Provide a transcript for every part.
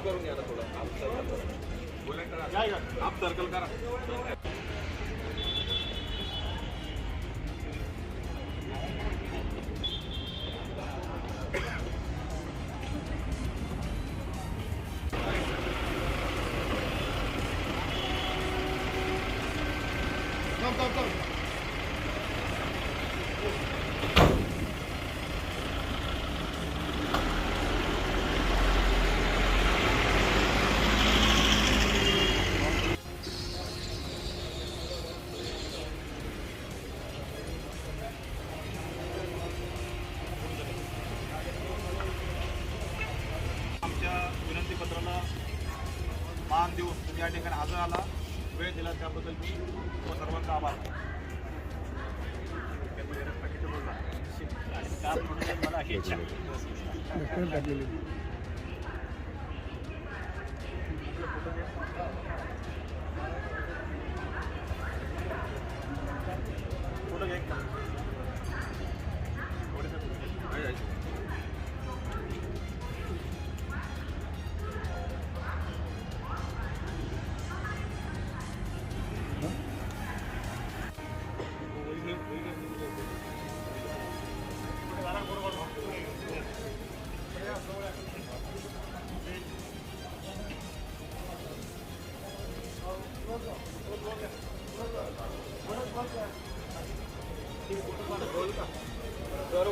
करून घ्या थोडं आप सर्कल करा. विनंतीपत्राला मान देऊन तुम्ही या ठिकाणी हजर आला, वेळ दिला त्याबद्दल मी सर्वांचा आभार.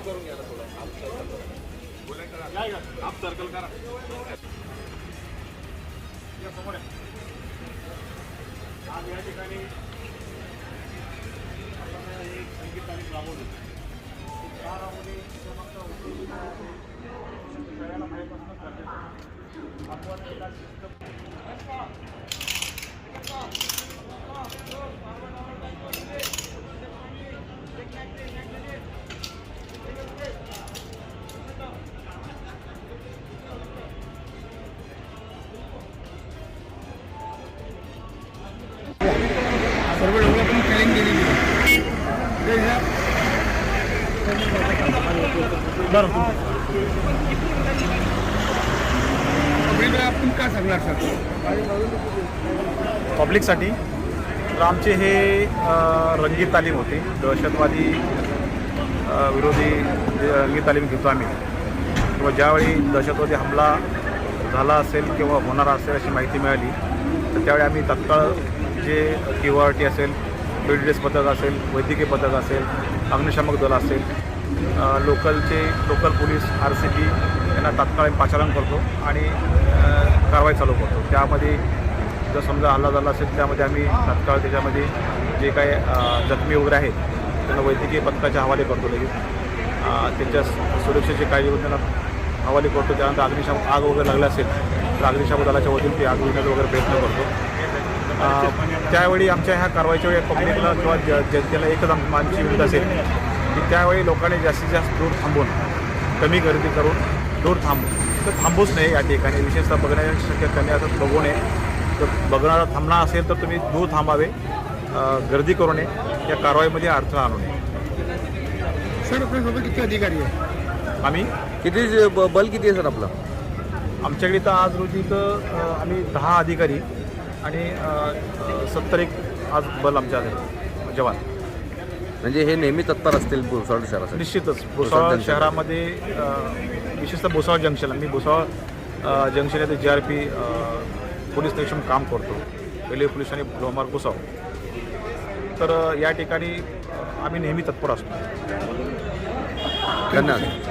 करून घ्या थोडं आप सर्कल करा. समोर आज या ठिकाणी आपण एक संगीत तालीम राबवली. त्यामध्ये सगळ्याला माहीत असणं गरजेचं आहे. आपण एका सर्व लोक आपण ट्रेनिंग दिलेली आपण काय सांगणार सर पब्लिकसाठी? तर आमचे हे रंगीत तालीम होती. दहशतवादी विरोधी रंगीत तालीम घेतो आम्ही. किंवा ज्यावेळी दहशतवादी हमला झाला असेल किंवा होणार असेल अशी माहिती मिळाली तर त्यावेळी आम्ही तत्काळ जे KYT असेल, BDS पथक असेल, वैद्यकीय पथक असेल, अग्निशामक दल असेल, लोकल पोलीस RCP यांना तात्काळ पाचारण करतो आणि कारवाई चालू करतो. त्यामध्ये जर समजा हल्ला झाला असेल त्यामध्ये आम्ही तात्काळ त्याच्यामध्ये जे काही जखमी वगैरे आहेत त्यांना वैद्यकीय पथकाच्या हवाले करतो. लगेच त्यांच्या सुरक्षेची काळजी घेऊन त्यांना हवाले करतो. त्यानंतर अग्निशामक आग वगैरे लागली असेल तर अग्निशामक दलाच्या वतीने ती आग विण्याचा वगैरे प्रयत्न करतो. त्यावेळी आमच्या ह्या कारवाईच्या वेळी पब्लिकला किंवा जनतेला एकच आमची विनंती असेल की त्यावेळी लोकांनी जास्तीत जास्त दूर थांबून कमी गर्दी करून दूर थांबूच नाही. या ठिकाणी विशेषतः बघण्याची शक्यता त्यांनी असं बघू नये. तर बघणारा थांबणार असेल तर तुम्ही दूर थांबावे, गर्दी करू नये, या कारवाईमध्ये अडथळा आणू नये. सर आपल्यासोबत किती अधिकारी आहे? आम्ही किती बल किती आहे सर आपलं? आमच्याकडे तर आज रोजी तर आम्ही 10 अधिकारी आणि 70 एक आज बल आमच्या जवान. म्हणजे हे नेहमी तत्पर असतील भुसावळ शहरात? निश्चितच भुसावळ शहरामध्ये विशेषतः भुसावळ जंक्शन, आम्ही भुसावळ जंक्शन येथे GRP पोलीस स्टेशन काम करतो, रेल्वे पोलीस आणि लोहमार्ग भुसावळ. तर या ठिकाणी आम्ही नेहमी तत्पर असतो. धन्यवाद.